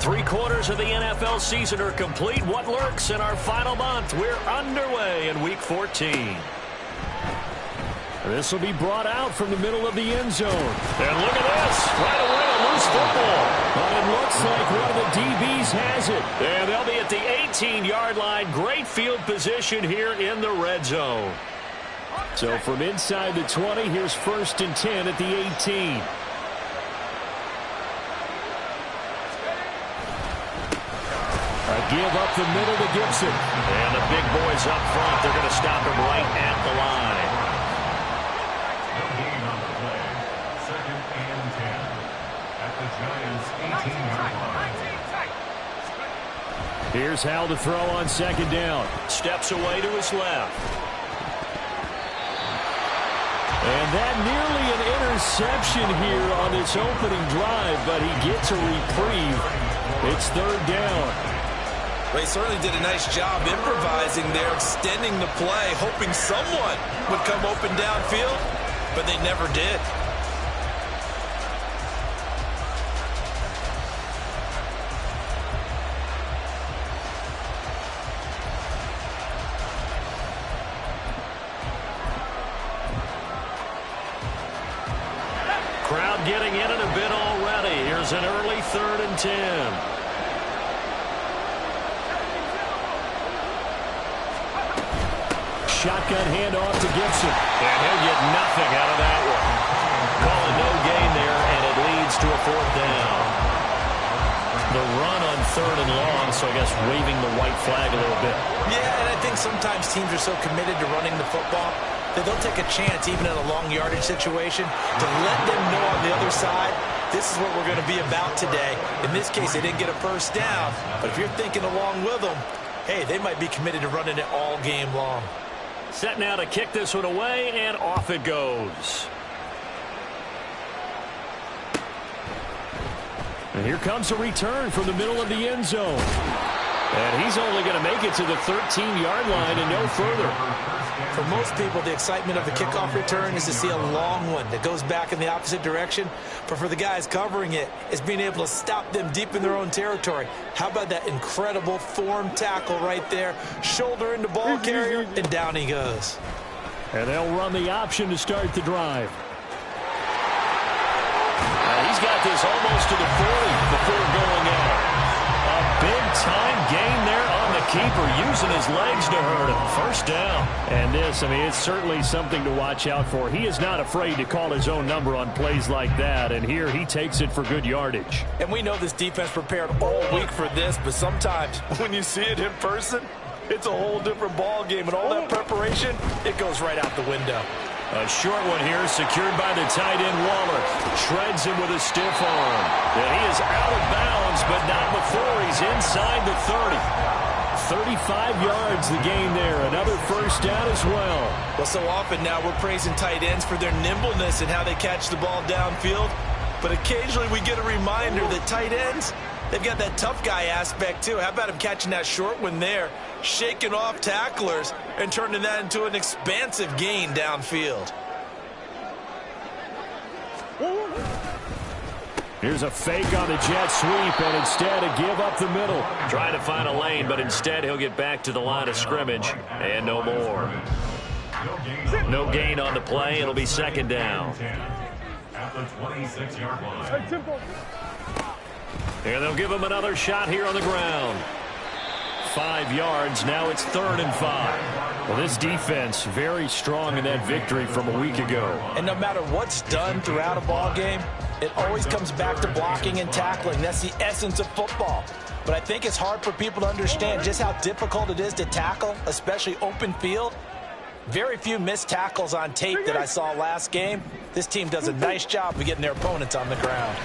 3/4 of the NFL season are complete. What lurks in our final month? We're underway in Week 14. This will be brought out from the middle of the end zone. And look at this. Right away, a loose football. But it looks like one of the DBs has it. And they'll be at the 18-yard line. Great field position here in the red zone. So from inside the 20, here's 1st and 10 at the 18. A give up the middle to Gibson. And the big boys up front, they're going to stop him right at the line. No gain on the play. 2nd and 10 at the Giants' 18-yard line. Here's Hal to throw on 2nd down. Steps away to his left. And that nearly an interception here on this opening drive, but he gets a reprieve. It's 3rd down. Well, he certainly did a nice job improvising there, extending the play, hoping someone would come open downfield, but they never did. Crowd getting in it a bit already. Here's an early 3rd and 10. Shotgun handoff to Gibson. And he'll get nothing out of that one. Call it no gain there, and it leads to a 4th down. The run on 3rd and long, so I guess waving the white flag a little bit. Yeah, and I think sometimes teams are so committed to running the football that they'll take a chance, even in a long yardage situation, to let them know on the other side, this is what we're going to be about today. In this case, they didn't get a 1st down, but if you're thinking along with them, hey, they might be committed to running it all game long. Set now to kick this one away, and off it goes. And here comes a return from the middle of the end zone. And he's only going to make it to the 13-yard line and no further. For most people, the excitement of the kickoff return is to see a long one that goes back in the opposite direction. But for the guys covering it, it's being able to stop them deep in their own territory. How about that incredible form tackle right there? Shoulder into ball carrier, and down he goes. And they'll run the option to start the drive. He's got this almost to the 40 before going out. A big-time gain there on the keeper, using his legs to hurt him. 1st down. And this, I mean, it's certainly something to watch out for. He is not afraid to call his own number on plays like that, and here he takes it for good yardage. And we know this defense prepared all week for this, but sometimes when you see it in person, it's a whole different ball game, and all that preparation, it goes right out the window. A short one here, secured by the tight end Waller. Shreds him with a stiff arm. And he is out of bounds, but not before he's inside the 30. 35 yards the gain there. Another 1st down as well. Well, so often now we're praising tight ends for their nimbleness and how they catch the ball downfield. But occasionally we get a reminder that tight ends, they've got that tough guy aspect too. How about him catching that short one there, shaking off tacklers, and turning that into an expansive gain downfield. Here's a fake on the jet sweep, and instead a give up the middle. Trying to find a lane, but instead he'll get back to the line of scrimmage, and no more. No gain on the play. It'll be 2nd down. At the 26-yard line. And they'll give him another shot here on the ground. 5 yards. Now it's 3rd and 5. Well, this defense very strong in that victory from a week ago. And no matter what's done throughout a ball game, it always comes back to blocking and tackling. That's the essence of football. But I think it's hard for people to understand just how difficult it is to tackle, especially open field. Very few missed tackles on tape that I saw last game. This team does a nice job of getting their opponents on the ground.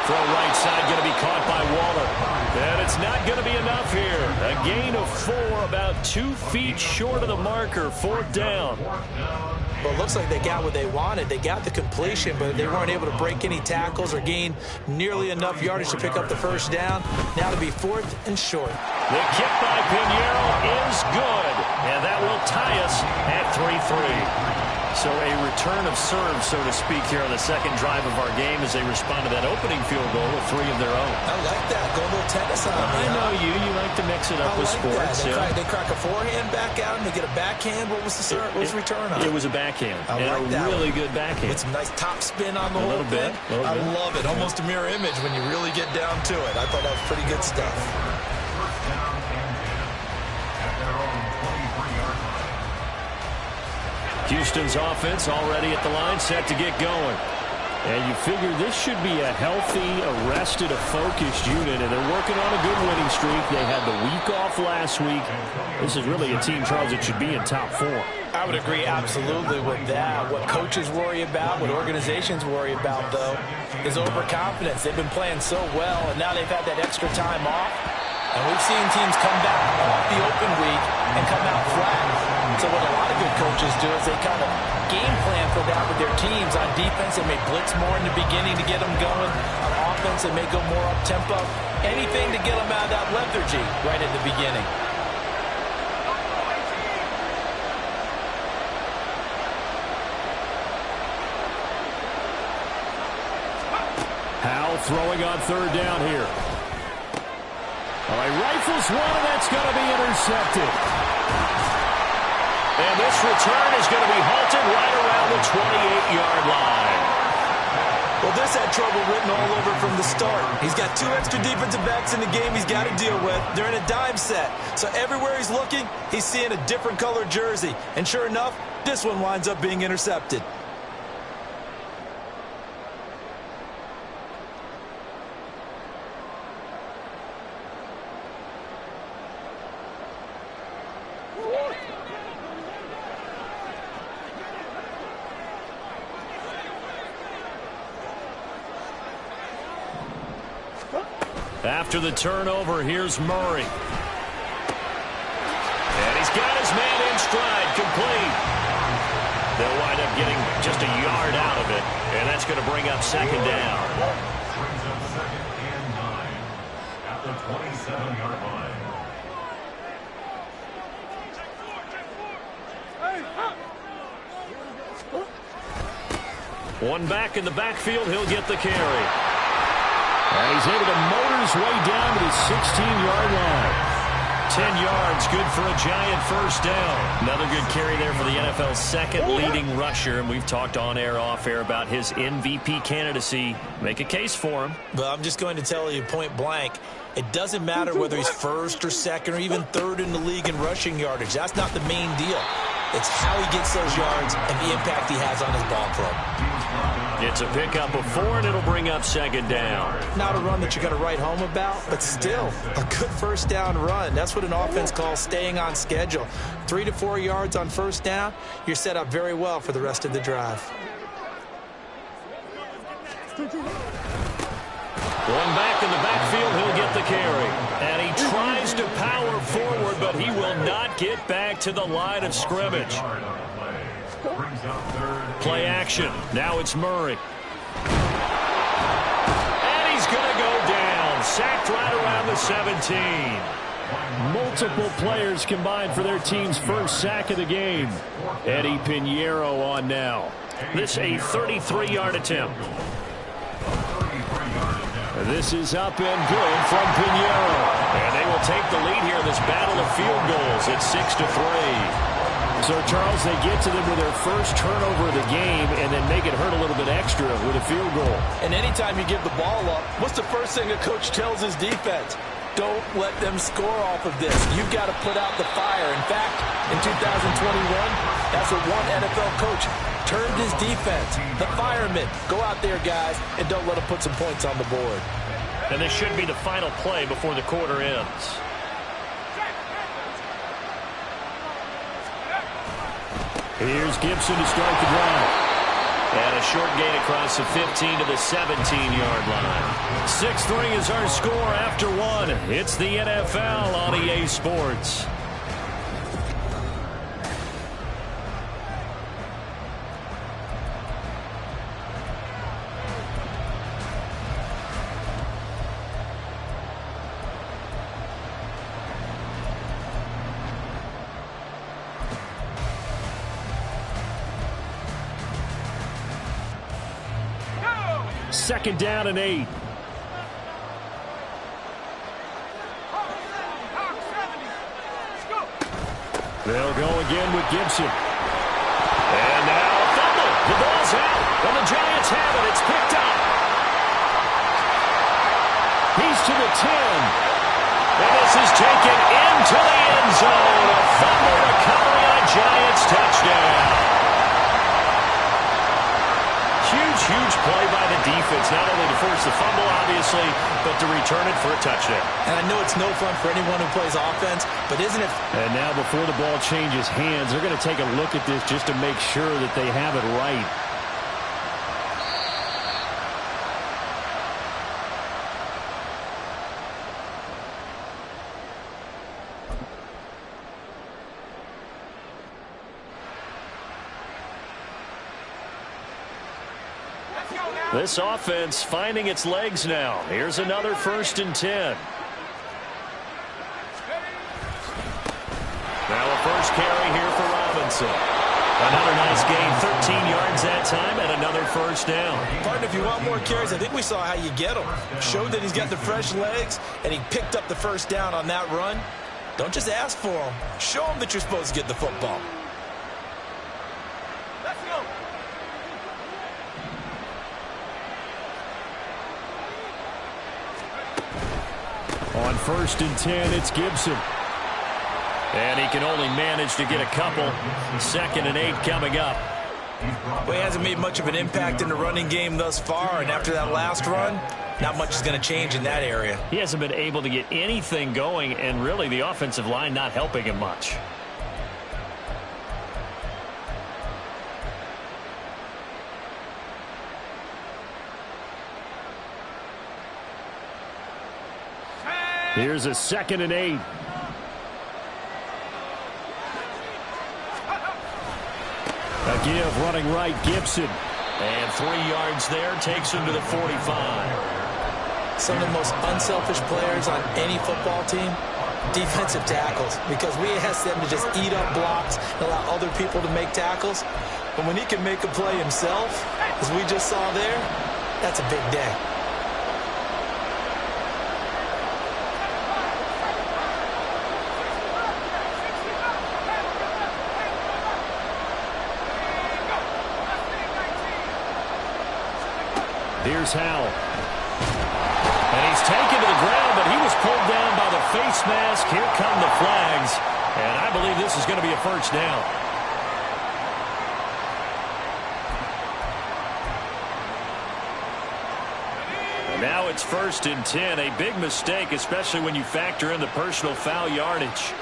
Throw right side, going to be caught by Waller. And it's not going to be enough here. A gain of 4, about 2 feet short of the marker. 4th down. Well, it looks like they got what they wanted. They got the completion, but they weren't able to break any tackles or gain nearly enough yardage to pick up the 1st down. Now to be 4th and short. The kick by Pinheiro is good. And that will tie us at 3-3. So a return of serve, so to speak, here on the second drive of our game as they respond to that opening field goal with 3 of their own. I like that. Go a little tennis on me. I know you. You like to mix it up with sports. They crack a forehand back out and they get a backhand. What was the serve? What was the return on? It was a backhand. I like a that really one. good backhand. With some nice top spin on the whole thing. I love it. Almost a mirror image when you really get down to it. I thought that was pretty good stuff. First down and 10 at their own 23-yard line. Houston's offense already at the line, set to get going. And you figure this should be a healthy, arrested, a focused unit, and they're working on a good winning streak. They had the week off last week. This is really a team, Charles, that should be in top 4. I would agree absolutely with that. What coaches worry about, what organizations worry about, though, is overconfidence. They've been playing so well, and now they've had that extra time off. And we've seen teams come back off the open week and come out flat. So what a lot of good coaches do is they kind of game plan for that with their teams. On defense, they may blitz more in the beginning to get them going. On offense, they may go more up-tempo. Anything to get them out of that lethargy right at the beginning. Howell throwing on third down here. All right, rifles one, and that's going to be intercepted. And this return is going to be halted right around the 28-yard line. Well, this had trouble written all over from the start. He's got 2 extra defensive backs in the game he's got to deal with. They're in a dime set. So everywhere he's looking, he's seeing a different color jersey. And sure enough, this one winds up being intercepted. After the turnover, here's Murray. And he's got his man in stride, complete. They'll wind up getting just a yard out of it, and that's going to bring up second down. Brings up second and 9 at the 27-yard line. One back in the backfield, he'll get the carry. And he's able to motor his way down to the 16-yard line. 10 yards, good for a giant first down. Another good carry there for the NFL's second leading rusher. And we've talked on air, off air about his MVP candidacy. Make a case for him. But I'm just going to tell you point blank, it doesn't matter whether he's first or second or even third in the league in rushing yardage. That's not the main deal. It's how he gets those yards and the impact he has on his ball club. It's a pickup of 4, and it'll bring up second down. Not a run that you're going to write home about, but still a good first down run. That's what an offense calls staying on schedule. 3 to 4 yards on first down, you're set up very well for the rest of the drive. One back in the backfield, he'll get the carry. And he tries to power forward, but he will not get back to the line of scrimmage. Play action. Now it's Murray. And he's going to go down. Sacked right around the 17. Multiple players combined for their team's first sack of the game. Eddie Pinheiro on now. This a 33-yard attempt. This is up and good from Pinheiro. And they will take the lead here in this battle of field goals at 6-3. So, Charles, they get to them with their first turnover of the game and then make it hurt a little bit extra with a field goal. And anytime you give the ball up, what's the first thing a coach tells his defense? Don't let them score off of this. You've got to put out the fire. In fact, in 2021, that's what one NFL coach turned his defense. The firemen. Go out there, guys, and don't let them put some points on the board. And this should be the final play before the quarter ends. Here's Gibson to start the drive. And a short gain across the 15 to the 17-yard line. 6-3 is our score after 1. It's the NFL on EA Sports. 2nd down and 8. They'll go again with Gibson. And now a fumble. The ball's out. And the Giants have it. It's picked up. He's to the 10. And this is taken into the end zone. A fumble recovery on a Giants touchdown. Huge play by the defense, not only to force the fumble, obviously, but to return it for a touchdown. And I know it's no fun for anyone who plays offense, but isn't it? And now before the ball changes hands, they're going to take a look at this just to make sure that they have it right. This offense finding its legs now. Here's another 1st and 10. Now a first carry here for Robinson. Another nice gain, 13 yards that time, and another 1st down. Partner, if you want more carries, I think we saw how you get them. Showed that he's got the fresh legs, and he picked up the 1st down on that run. Don't just ask for them. Show them that you're supposed to get the football. On 1st and 10, it's Gibson. And he can only manage to get a couple. 2nd and 8 coming up. Well, he hasn't made much of an impact in the running game thus far, and after that last run, not much is going to change in that area. He hasn't been able to get anything going, and really the offensive line not helping him much. Here's a 2nd and 8. A give running right, Gibson. And 3 yards there takes him to the 45. Some of the most unselfish players on any football team, defensive tackles, because we ask them to just eat up blocks and allow other people to make tackles. But when he can make a play himself, as we just saw there, that's a big day. Here's Howell. And he's taken to the ground, but he was pulled down by the face mask. Here come the flags. And I believe this is going to be a 1st down. And now it's 1st and 10. A big mistake, especially when you factor in the personal foul yardage.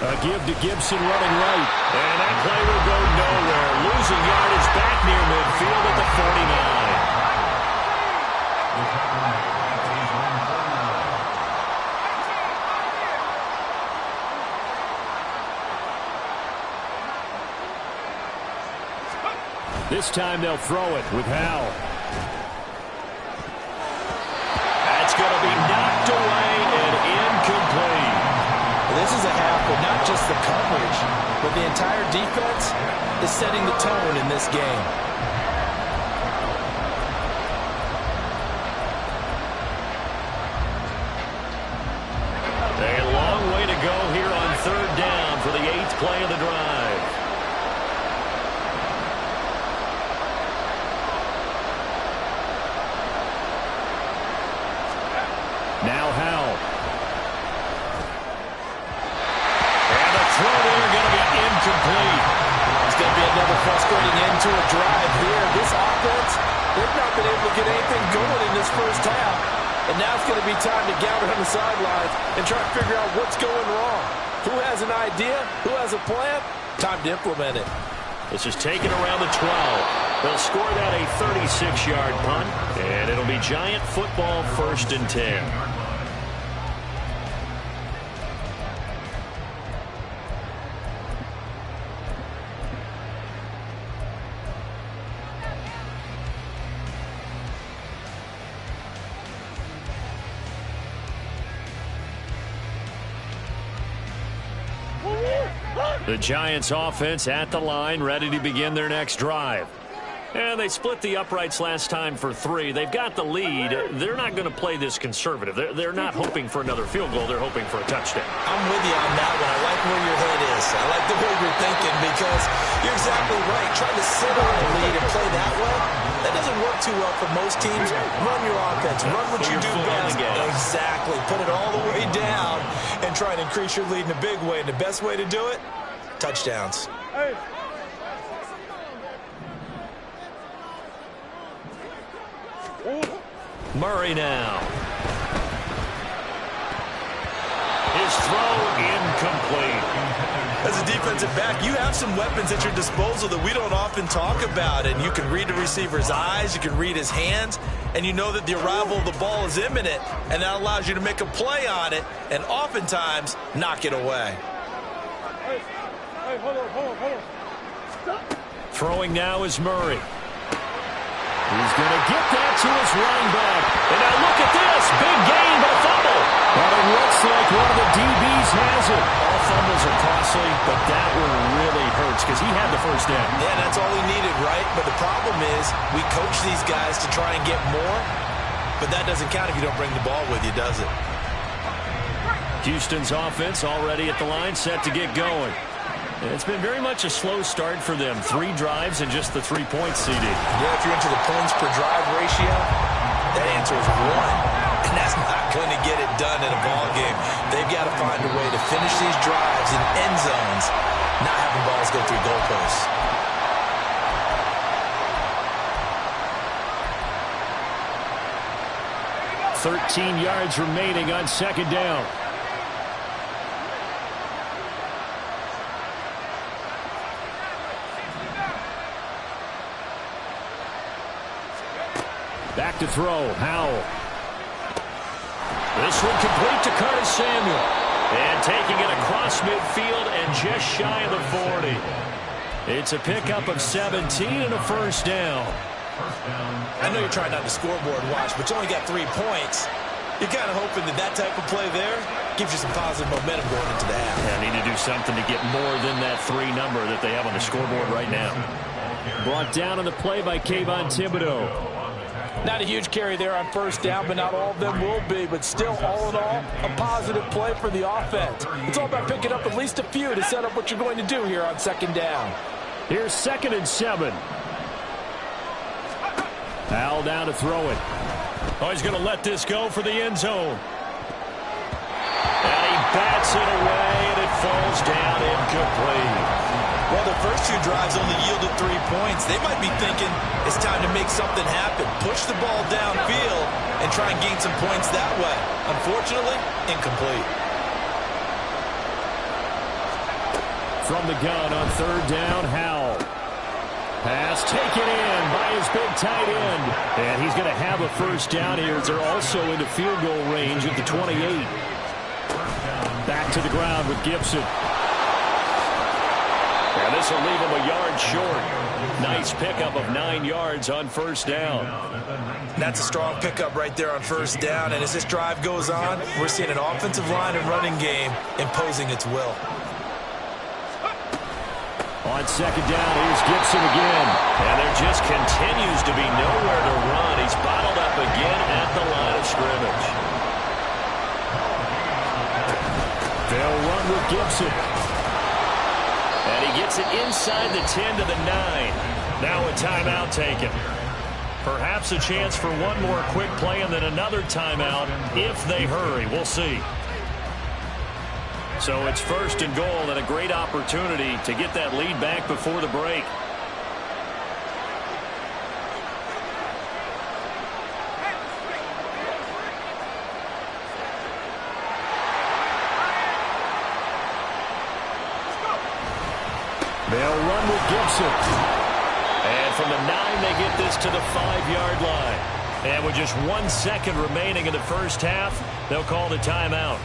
A give to Gibson running right. And that play will go nowhere. Losing yardage back near midfield at the 49. This time they'll throw it with Howell. That's going to be knocked away and incomplete. This is a half where not just the coverage, but the entire defense is setting the tone in this game. A long way to go here on 3rd down for the 8th play of the drive. Now Howell. Throw there going to be incomplete. It's going to be another frustrating end to a drive here. This offense, they've not been able to get anything going in this 1st half. And now it's going to be time to gather on the sidelines and try to figure out what's going wrong. Who has an idea? Who has a plan? Time to implement it. This is taken around the 12. They'll score that a 36-yard punt, and it'll be Giant football 1st and 10. The Giants offense at the line, ready to begin their next drive. And they split the uprights last time for 3. They've got the lead. They're not going to play this conservative. They're not hoping for another field goal. They're hoping for a touchdown. I'm with you on that one. I like where your head is. I like the way you're thinking because you're exactly right. Trying to sit on a lead and play that way, that doesn't work too well for most teams. Run your offense. Run what you do best. Exactly. Put it all the way down and try and increase your lead in a big way. And the best way to do it, touchdowns. Hey. Murray now. His throw incomplete. As a defensive back, you have some weapons at your disposal that we don't often talk about. And you can read the receiver's eyes, you can read his hands, and you know that the arrival of the ball is imminent, and that allows you to make a play on it and oftentimes knock it away. Hey, hold on. Stop. Throwing now is Murray. He's going to get that to his running back. And now look at this. Big gain, but a fumble. And it looks like one of the DBs has it. All fumbles are costly, but that one really hurts because he had the first down. Yeah, that's all he needed, right? But the problem is we coach these guys to try and get more, but that doesn't count if you don't bring the ball with you, does it? Houston's offense already at the line, set to get going. It's been very much a slow start for them. 3 drives and just the 3 points, CD. Yeah, if you're into the points per drive ratio, that answer is 1. And that's not going to get it done in a ball game. They've got to find a way to finish these drives in end zones, not having balls go through goalposts. .13 yards remaining on second down. Back to throw, Howell. This one complete to Curtis Samuel. And taking it across midfield and just shy of the 40. It's a pickup of 17 and a first down. I know you're trying not to scoreboard watch, but you only got 3 points. You're kind of hoping that type of play there gives you some positive momentum going into the half. Yeah, need to do something to get more than that 3 number that they have on the scoreboard right now. Brought down on the play by Kayvon Thibodeaux. Not a huge carry there on first down, but not all of them will be. But still, all in all, a positive play for the offense. It's all about picking up at least a few to set up what you're going to do here on second down. Here's 2nd and 7. Howell down to throw it. Oh, he's going to let this go for the end zone. And he bats it away, and it falls down incomplete. Well, the first 2 drives only yielded 3 points. They might be thinking it's time to make something happen. Push the ball downfield and try and gain some points that way. Unfortunately, incomplete. From the gun on 3rd down, Howell. Pass taken in by his big tight end. And he's going to have a first down here as they're also into field goal range at the 28. Back to the ground with Gibson. And this will leave him a yard short. Nice pickup of 9 yards on first down. That's a strong pickup right there on first down. And as this drive goes on, we're seeing an offensive line and running game imposing its will. On second down, here's Gibson again. And there just continues to be nowhere to run. He's bottled up again at the line of scrimmage. They'll run with Gibson. And he gets it inside the 10 to the 9. Now a timeout taken. Perhaps a chance for one more quick play and then another timeout if they hurry. We'll see. So it's 1st and goal and a great opportunity to get that lead back before the break. They'll run with Gibson. And from the 9, they get this to the 5-yard line. And with just 1 second remaining in the first half, they'll call the timeout.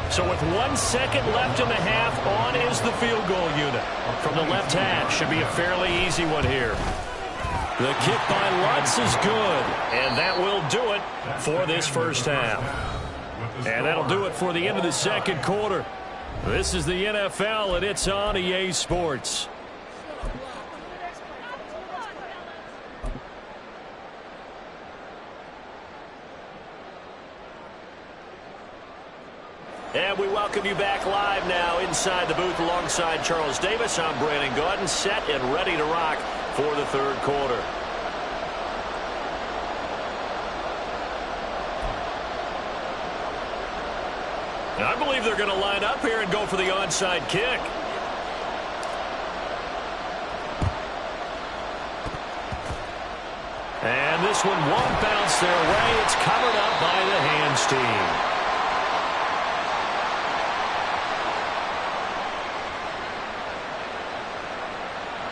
So with 1 second left in the half, on is the field goal unit. From the left hash, should be a fairly easy one here. The kick by Lutz is good. And that will do it for this first half. And that'll do it for the end of the second quarter. This is the NFL, and it's on EA Sports. And we welcome you back live now inside the booth alongside Charles Davis. I'm Brandon Gaudin, set and ready to rock for the third quarter. And I believe they're going to line up here and go for the onside kick. And this one won't bounce their way. It's covered up by the hands team.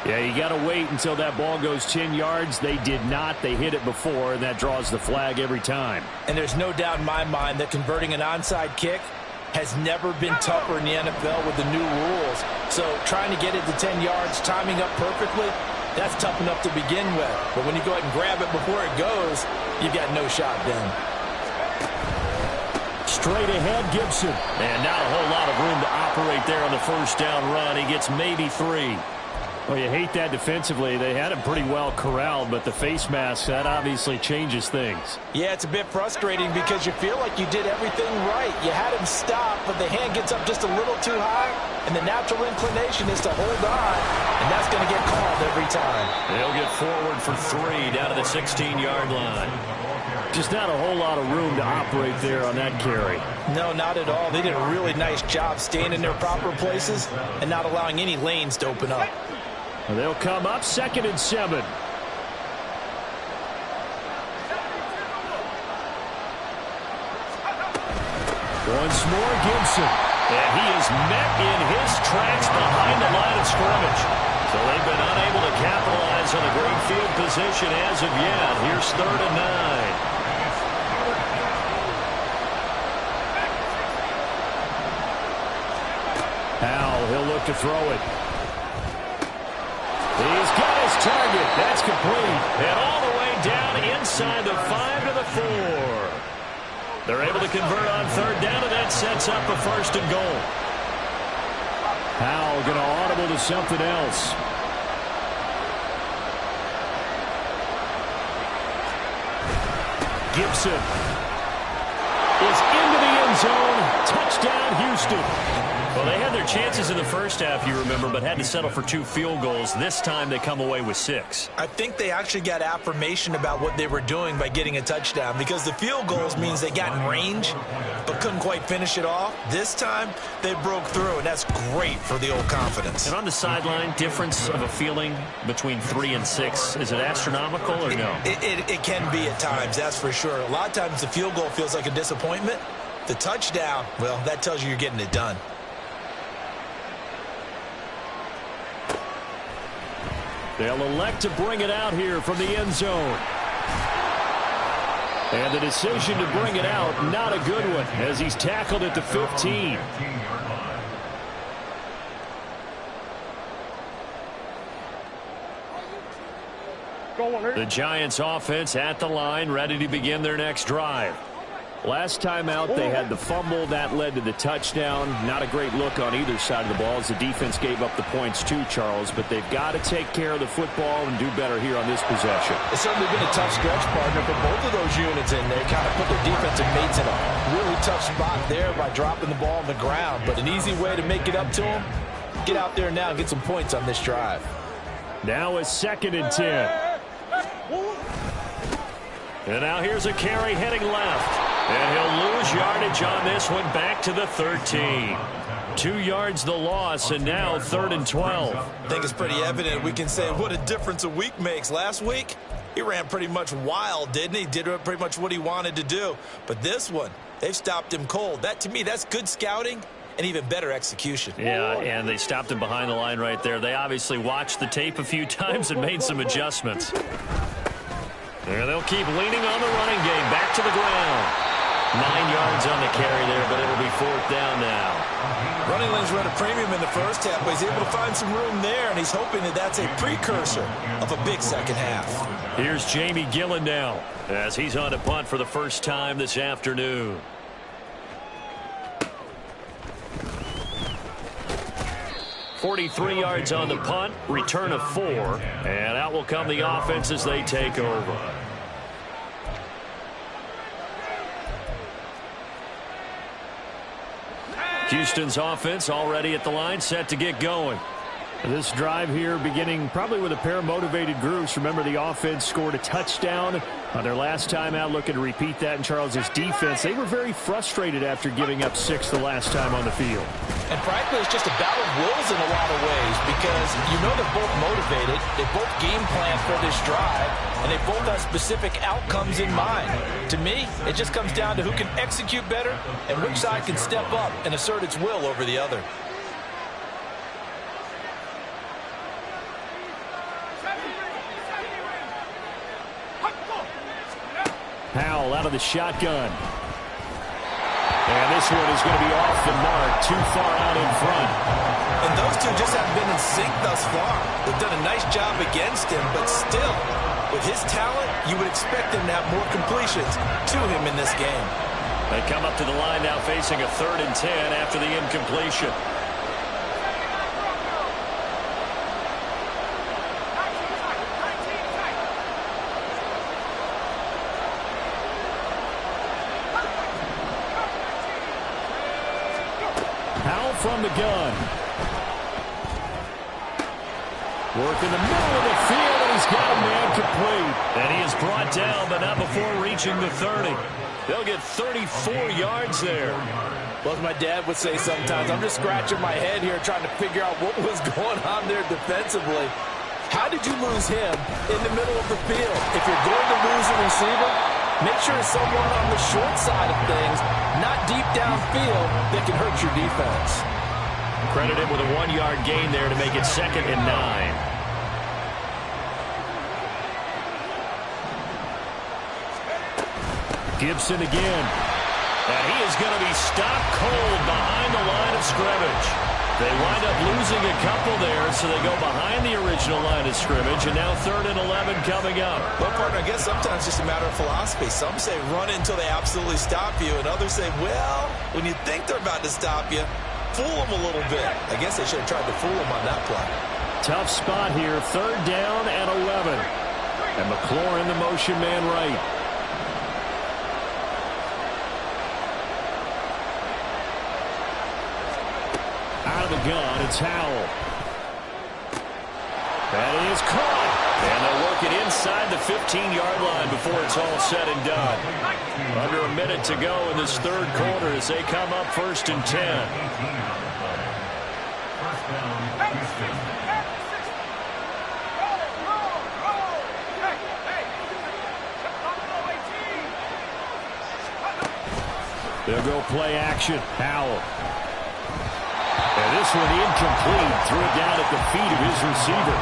Yeah, you got to wait until that ball goes 10 yards. They did not. They hit it before, and that draws the flag every time. And there's no doubt in my mind that converting an onside kick has never been tougher in the NFL with the new rules. So trying to get it to 10 yards, timing up perfectly, that's tough enough to begin with. But when you go ahead and grab it before it goes, you've got no shot then. Straight ahead, Gibson. And not a whole lot of room to operate there on the first down run. He gets maybe 3. Well, you hate that defensively. They had him pretty well corralled, but the face mask, that obviously changes things. Yeah, it's a bit frustrating because you feel like you did everything right. You had him stop, but the hand gets up just a little too high, and the natural inclination is to hold on, and that's going to get called every time. They'll get forward for 3 down to the 16-yard line. Just not a whole lot of room to operate there on that carry. No, not at all. They did a really nice job staying in their proper places and not allowing any lanes to open up. They'll come up 2nd and 7. Once more, Gibson. And he is met in his tracks behind the line of scrimmage. So they've been unable to capitalize on a great field position as of yet. Here's 3rd and 9. Howell, he'll look to throw it. He's got his target. That's complete. And all the way down inside the 5 to the 4. They're able to convert on 3rd down, and that sets up a 1st and goal. Howell going to audible to something else. Gibson is into the end zone. Touchdown, Houston. Well, they had their chances in the first half, you remember, but had to settle for 2 field goals. This time they come away with 6. I think they actually got affirmation about what they were doing by getting a touchdown, because the field goals means they got in range but couldn't quite finish it off. This time they broke through, and that's great for the old confidence. And on the sideline, difference of a feeling between 3 and 6, is it astronomical or no? It can be at times, that's for sure. A lot of times the field goal feels like a disappointment. The touchdown, well, that tells you you're getting it done. They'll elect to bring it out here from the end zone. And the decision to bring it out, not a good one, as he's tackled at the 15. The Giants offense at the line, ready to begin their next drive. Last time out, they had the fumble. That led to the touchdown. Not a great look on either side of the ball as the defense gave up the points too, Charles. But they've got to take care of the football and do better here on this possession. It's certainly been a tough stretch, partner, for both of those units in there. Kind of put their defensive mates in a really tough spot there by dropping the ball on the ground. But an easy way to make it up to them, get out there now and get some points on this drive. Now it's 2nd and 10. And now here's a carry heading left. And he'll lose yardage on this one, back to the 13. 2 yards the loss, and now 3rd and 12. I think it's pretty evident. We can say what a difference a week makes. Last week, he ran pretty much wild, didn't he? Did pretty much what he wanted to do. But this one, they've stopped him cold. That, to me, that's good scouting and even better execution. Yeah, and they stopped him behind the line right there. They obviously watched the tape a few times and made some adjustments. And they'll keep leaning on the running game. Back to the ground. 9 yards on the carry there, but it'll be 4th down now. Running lanes run a premium in the first half, but he's able to find some room there, and he's hoping that that's a precursor of a big second half. Here's Jamie Gillen now as he's on to punt for the first time this afternoon. .43 yards on the punt, return of 4, and out will come the offense as they take over. Houston's offense already at the line, set to get going. This drive here beginning probably with a pair of motivated groups. Remember, the offense scored a touchdown on their last time out, looking to repeat that in Charles's defense. They were very frustrated after giving up 6 the last time on the field. And frankly, it's just a battle of wills in a lot of ways because you know they're both motivated. They both game plan for this drive, and they both have specific outcomes in mind. To me, it just comes down to who can execute better and which side can step up and assert its will over the other. Powell out of the shotgun. And this one is going to be off the mark, too far out in front. And those two just haven't been in sync thus far. They've done a nice job against him, but still, with his talent, you would expect him to have more completions to him in this game. They come up to the line now facing a 3rd and 10 after the incompletion. From the gun. Work in the middle of the field, and he's got a man complete. And he is brought down, but not before reaching the 30. They'll get 34 yards there. Well, as my dad would say sometimes, I'm just scratching my head here trying to figure out what was going on there defensively. How did you lose him in the middle of the field? If you're going to lose a receiver, make sure it's someone on the short side of things, not deep downfield, that can hurt your defense. Credit him with a 1-yard gain there to make it 2nd and 9. Gibson again. And he is going to be stopped cold behind the line of scrimmage. They wind up losing a couple there, so they go behind the original line of scrimmage, and now 3rd and 11 coming up. Well, partner, I guess sometimes it's just a matter of philosophy. Some say run it until they absolutely stop you, and others say, well, when you think they're about to stop you, fool them a little bit. I guess they should have tried to fool them on that play. Tough spot here, 3rd down and 11. And McLaurin, the motion man right. Out of the gun, it's Howell. That is caught. And they'll work it inside the 15-yard line before it's all said and done. Under a minute to go in this 3rd quarter as they come up 1st and 10. They'll go play action. Howell. And this one incomplete. Threw it down at the feet of his receiver.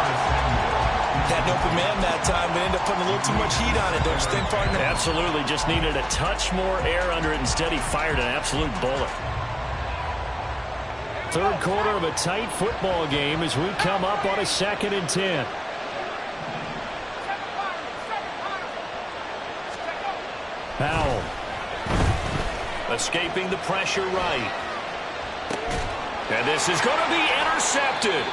Had an open man that time, but ended up putting a little too much heat on it, don't you think, partner? Absolutely. Just needed a touch more air under it. Instead, he fired an absolute bullet. 3rd quarter of a tight football game as we come up on a 2nd and 10. Powell. Escaping the pressure right. And this is going to be intercepted.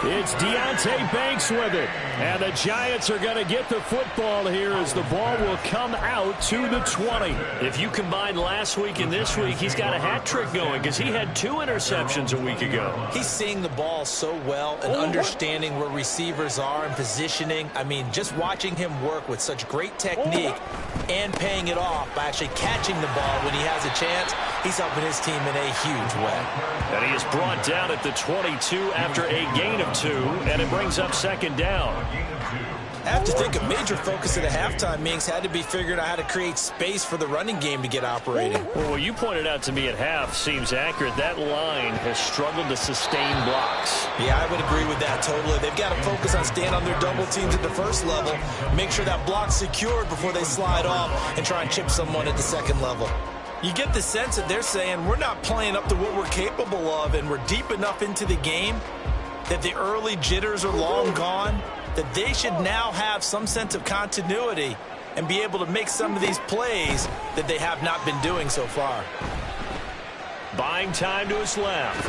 It's Deonte Banks with it. And the Giants are going to get the football here as the ball will come out to the 20. If you combine last week and this week, he's got a hat trick going because he had 2 interceptions a week ago. He's seeing the ball so well and understanding where receivers are and positioning. I mean, just watching him work with such great technique and paying it off by actually catching the ball when he has a chance, he's helping his team in a huge way. And he is brought down at the 22 after a gain of 2, and it brings up 2nd down. I have to think a major focus at the halftime meetings had to be figuring out how to create space for the running game to get operating. Well, what you pointed out to me at half seems accurate. That line has struggled to sustain blocks. Yeah, I would agree with that totally. They've got to focus on staying on their double teams at the 1st level, make sure that block's secured before they slide off and try and chip someone at the 2nd level. You get the sense that they're saying we're not playing up to what we're capable of, and we're deep enough into the game that the early jitters are long gone, that they should now have some sense of continuity and be able to make some of these plays that they have not been doing so far. Buying time to his left.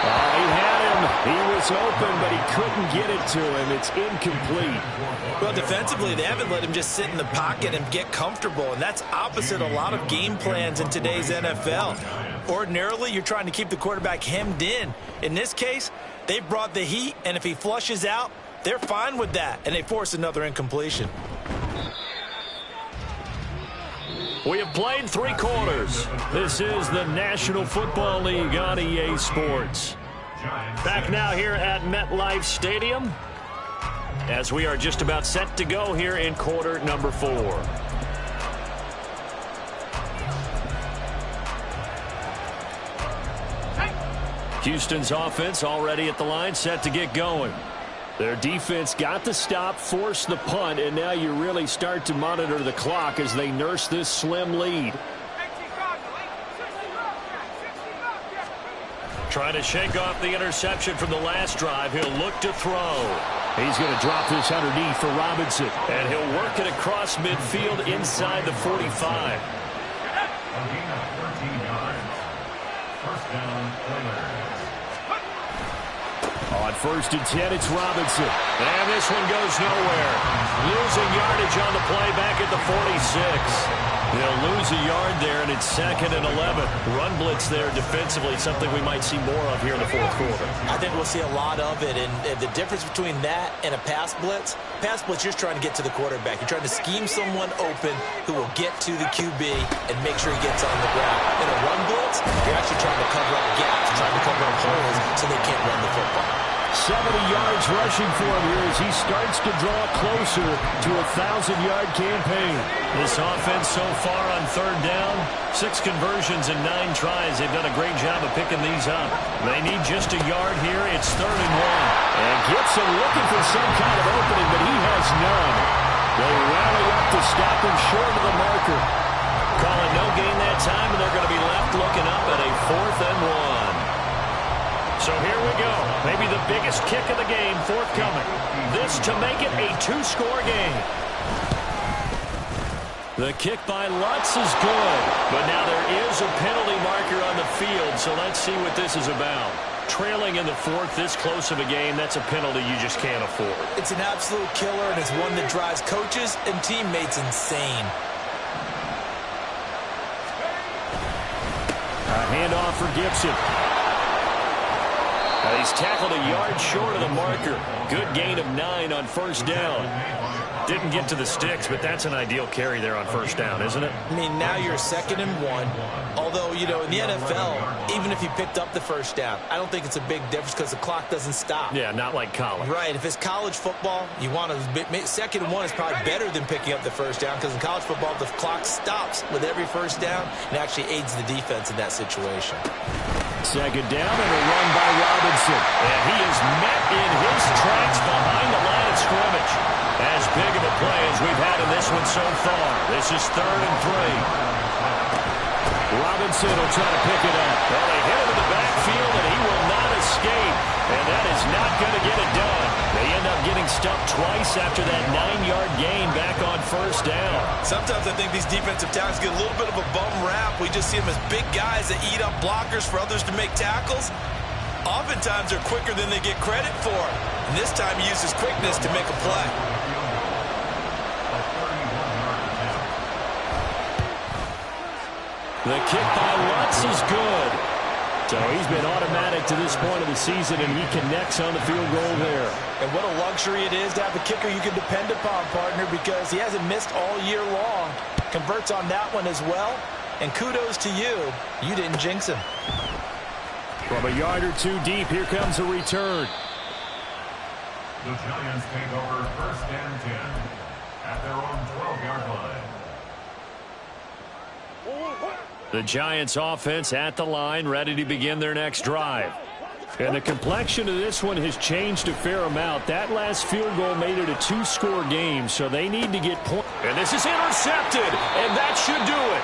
He had him. He was open, but he couldn't get it to him. It's incomplete. Well, defensively, they haven't let him just sit in the pocket and get comfortable, and that's opposite a lot of game plans in today's NFL. Ordinarily, you're trying to keep the quarterback hemmed in. In this case, they brought the heat, and if he flushes out, they're fine with that, and they force another incompletion. We have played 3 quarters. This is the National Football League on EA Sports. Back now here at MetLife Stadium as we are just about set to go here in quarter number 4. Houston's offense already at the line, set to get going. Their defense got the stop, forced the punt, and now you really start to monitor the clock as they nurse this slim lead. Trying to shake off the interception from the last drive. He'll look to throw. He's going to drop this underneath for Robinson. And he'll work it across midfield inside the 45. First down, Oilers. On 1st and 10, it's Robinson. And this one goes nowhere. Losing yardage on the play back at the 46. They'll lose a yard there, and it's 2nd and 11. Run blitz there defensively, something we might see more of here in the 4th quarter. I think we'll see a lot of it, and the difference between that and a pass blitz, you're just trying to get to the quarterback. You're trying to scheme someone open who will get to the QB and make sure he gets on the ground. In a run blitz, you're actually trying to cover up gaps, trying to cover up holes so they can't run the football. 70 yards rushing for him here as he starts to draw closer to a 1,000-yard campaign. This offense so far on 3rd down, 6 conversions and 9 tries. They've done a great job of picking these up. They need just a yard here. It's 3rd and 1. And Gibson looking for some kind of opening, but he has none. They rally up to stop him short of the marker. Calling no gain that time, and they're going to be left looking up at a 4th and 1. So here we go. Maybe the biggest kick of the game forthcoming. This to make it a 2-score game. The kick by Lutz is good. But now there is a penalty marker on the field, so let's see what this is about. Trailing in the 4th, this close of a game, that's a penalty you just can't afford. It's an absolute killer, and it's one that drives coaches and teammates insane. A handoff for Gibson. He's tackled a yard short of the marker. Good gain of 9 on 1st down. Didn't get to the sticks, but that's an ideal carry there on 1st down, isn't it? I mean, now you're 2nd and 1. Although, you know, in the NFL, even if you picked up the 1st down, I don't think it's a big difference because the clock doesn't stop. Yeah, not like college. Right. If it's college football, you want to 2nd and 1 is probably better than picking up the 1st down because in college football, the clock stops with every 1st down and actually aids the defense in that situation. 2nd down and a run by Robinson. And he is met in his tracks behind the line of scrimmage. As big of a play as we've had in this one so far. This is 3rd and 3. Robinson will try to pick it up. Well, they hit him in the backfield, and he will not escape. And that is not going to get it done. They end up getting stuffed twice after that 9-yard gain back on 1st down. Sometimes I think these defensive tackles get a little bit of a bum rap. We just see them as big guys that eat up blockers for others to make tackles. Oftentimes they're quicker than they get credit for. And this time he uses quickness to make a play. The kick by Lutz is good. So he's been automatic to this point of the season, and he connects on the field goal there. And what a luxury it is to have a kicker you can depend upon, partner, because he hasn't missed all year long. Converts on that one as well. And kudos to you. You didn't jinx him. From a yard or 2 deep, here comes a return. The Giants take over 1st and 10 at their own 12-yard line. The Giants offense at the line, ready to begin their next drive. And the complexion of this one has changed a fair amount. That last field goal made it a 2-score game, so they need to get points. And this is intercepted, and that should do it.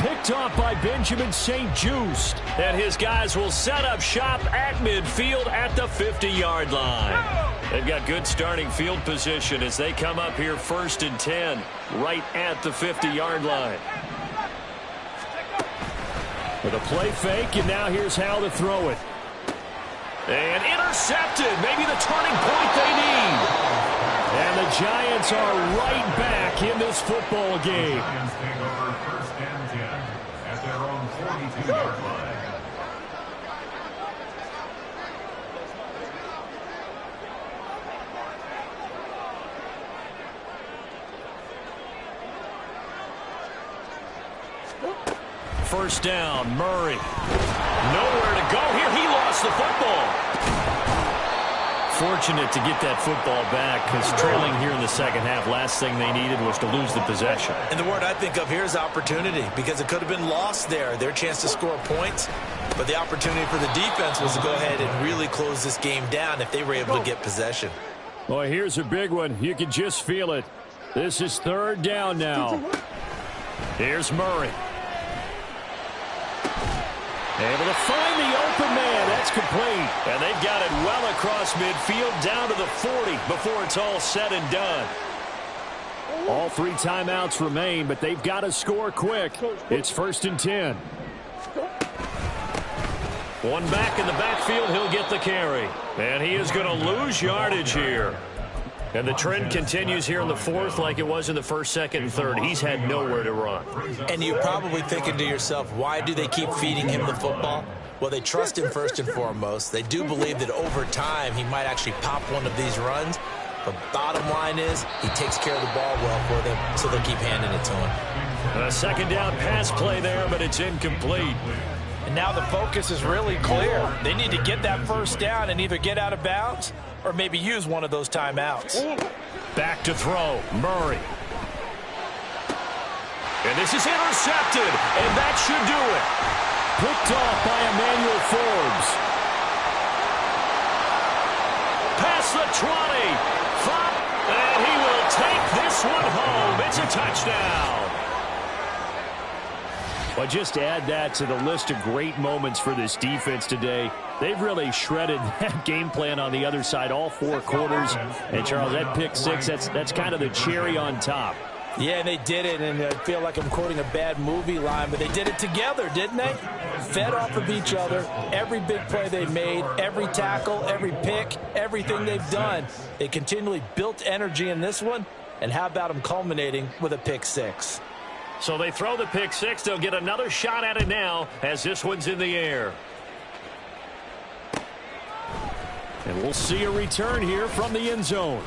Picked off by Benjamin St-Juste. And his guys will set up shop at midfield at the 50-yard line. They've got good starting field position as they come up here 1st and 10, right at the 50-yard line. With a play fake, and now here's how to throw it. And intercepted. Maybe the turning point they need. And the Giants are right back in this football game. Giants take over 1st and 10 at their own 42-yard line. First down, Murray. Nowhere to go here. He lost the football. Fortunate to get that football back because trailing here in the second half, last thing they needed was to lose the possession. And the word I think of here is opportunity, because it could have been lost there. Their chance to score points, but the opportunity for the defense was to go ahead and really close this game down if they were able to get possession. Boy, here's a big one. You can just feel it. This is 3rd down now. Here's Murray. Able to find the open man. That's complete. And they've got it well across midfield down to the 40 before it's all said and done. All 3 timeouts remain, but they've got to score quick. It's 1st and 10. One back in the backfield. He'll get the carry. And he is going to lose yardage here. And the trend continues here in the 4th like it was in the 1st, 2nd, and 3rd. He's had nowhere to run. And you're probably thinking to yourself, why do they keep feeding him the football? Well, they trust him first and foremost. They do believe that over time he might actually pop one of these runs. But bottom line is he takes care of the ball well for them, so they'll keep handing it to him. A 2nd down pass play there, but it's incomplete. And now the focus is really clear. They need to get that 1st down and either get out of bounds or maybe use one of those timeouts. Back to throw, Murray. And this is intercepted, and that should do it. Picked off by Emmanuel Forbes. Past the 20. And he will take this one home. It's a touchdown. But just add that to the list of great moments for this defense today. They've really shredded that game plan on the other side all 4 quarters. And, Charles, that pick 6, that's kind of the cherry on top. Yeah, and they did it, and I feel like I'm quoting a bad movie line, but they did it together, didn't they? Fed off of each other, every big play they made, every tackle, every pick, everything they've done. They continually built energy in this one, and how about them culminating with a pick 6? So they throw the pick 6. They'll get another shot at it now as this one's in the air. And we'll see a return here from the end zone.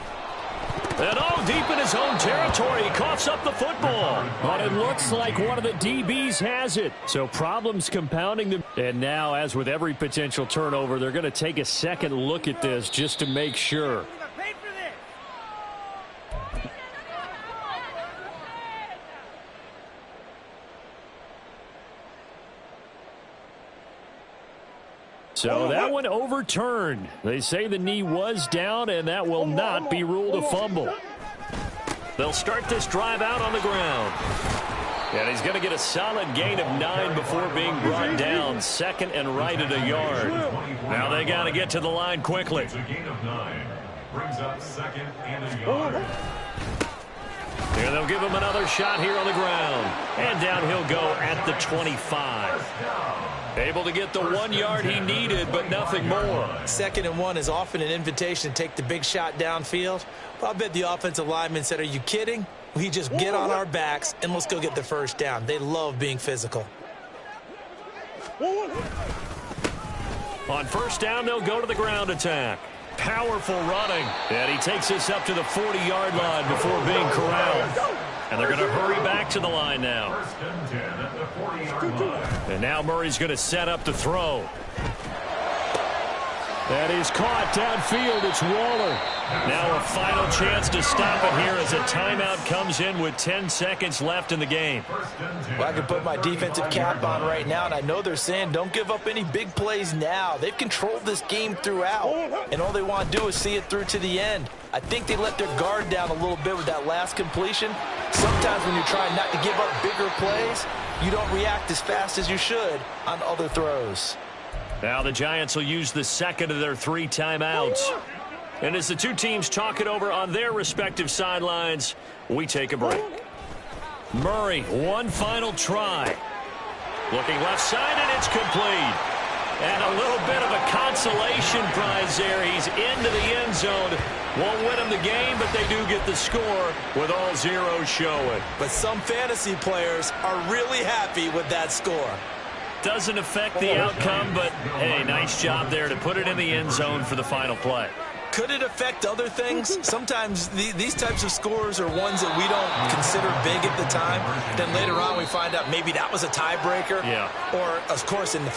And deep in his own territory, he coughs up the football. But it looks like one of the DBs has it. So problems compounding them. And now, as with every potential turnover, they're going to take a second look at this just to make sure. So that one overturned. They say the knee was down, and that will not be ruled a fumble. They'll start this drive out on the ground. And he's going to get a solid gain of 9 before being brought down. 2nd and right at a yard. Now they got to get to the line quickly. It's a gain of 9. Brings up 2nd and a yard. Here they'll give him another shot here on the ground. And down he'll go at the 25. Able to get the 1 yard he needed, but nothing more. 2nd and 1 is often an invitation to take the big shot downfield. Well, I bet the offensive lineman said, are you kidding? We just get on our backs and let's go get the 1st down. They love being physical. On 1st down, they'll go to the ground attack. Powerful running. And he takes this up to the 40-yard line before being corralled. And they're going to hurry back to the line now. 1st and 10 at the 40-yard line. And now Murray's going to set up to throw. That is caught downfield. It's Waller. Now a final chance to stop it here as a timeout comes in with 10 seconds left in the game. Well, I can put my defensive cap on right now, and I know they're saying don't give up any big plays now. They've controlled this game throughout, and all they want to do is see it through to the end. I think they let their guard down a little bit with that last completion. Sometimes when you're trying not to give up bigger plays, you don't react as fast as you should on other throws. Now the Giants will use the 2nd of their 3 timeouts. And as the two teams talk it over on their respective sidelines, we take a break. Murray, one final try. Looking left side, and it's complete. And a little bit of a consolation prize there. He's into the end zone. Won't win them the game, but they do get the score with all zeros showing. But some fantasy players are really happy with that score. Doesn't affect the outcome, but, hey, nice job there to put it in the end zone for the final play. Could it affect other things? Sometimes these types of scores are ones that we don't consider big at the time. Then later on we find out maybe that was a tiebreaker. Yeah. Or, of course, in the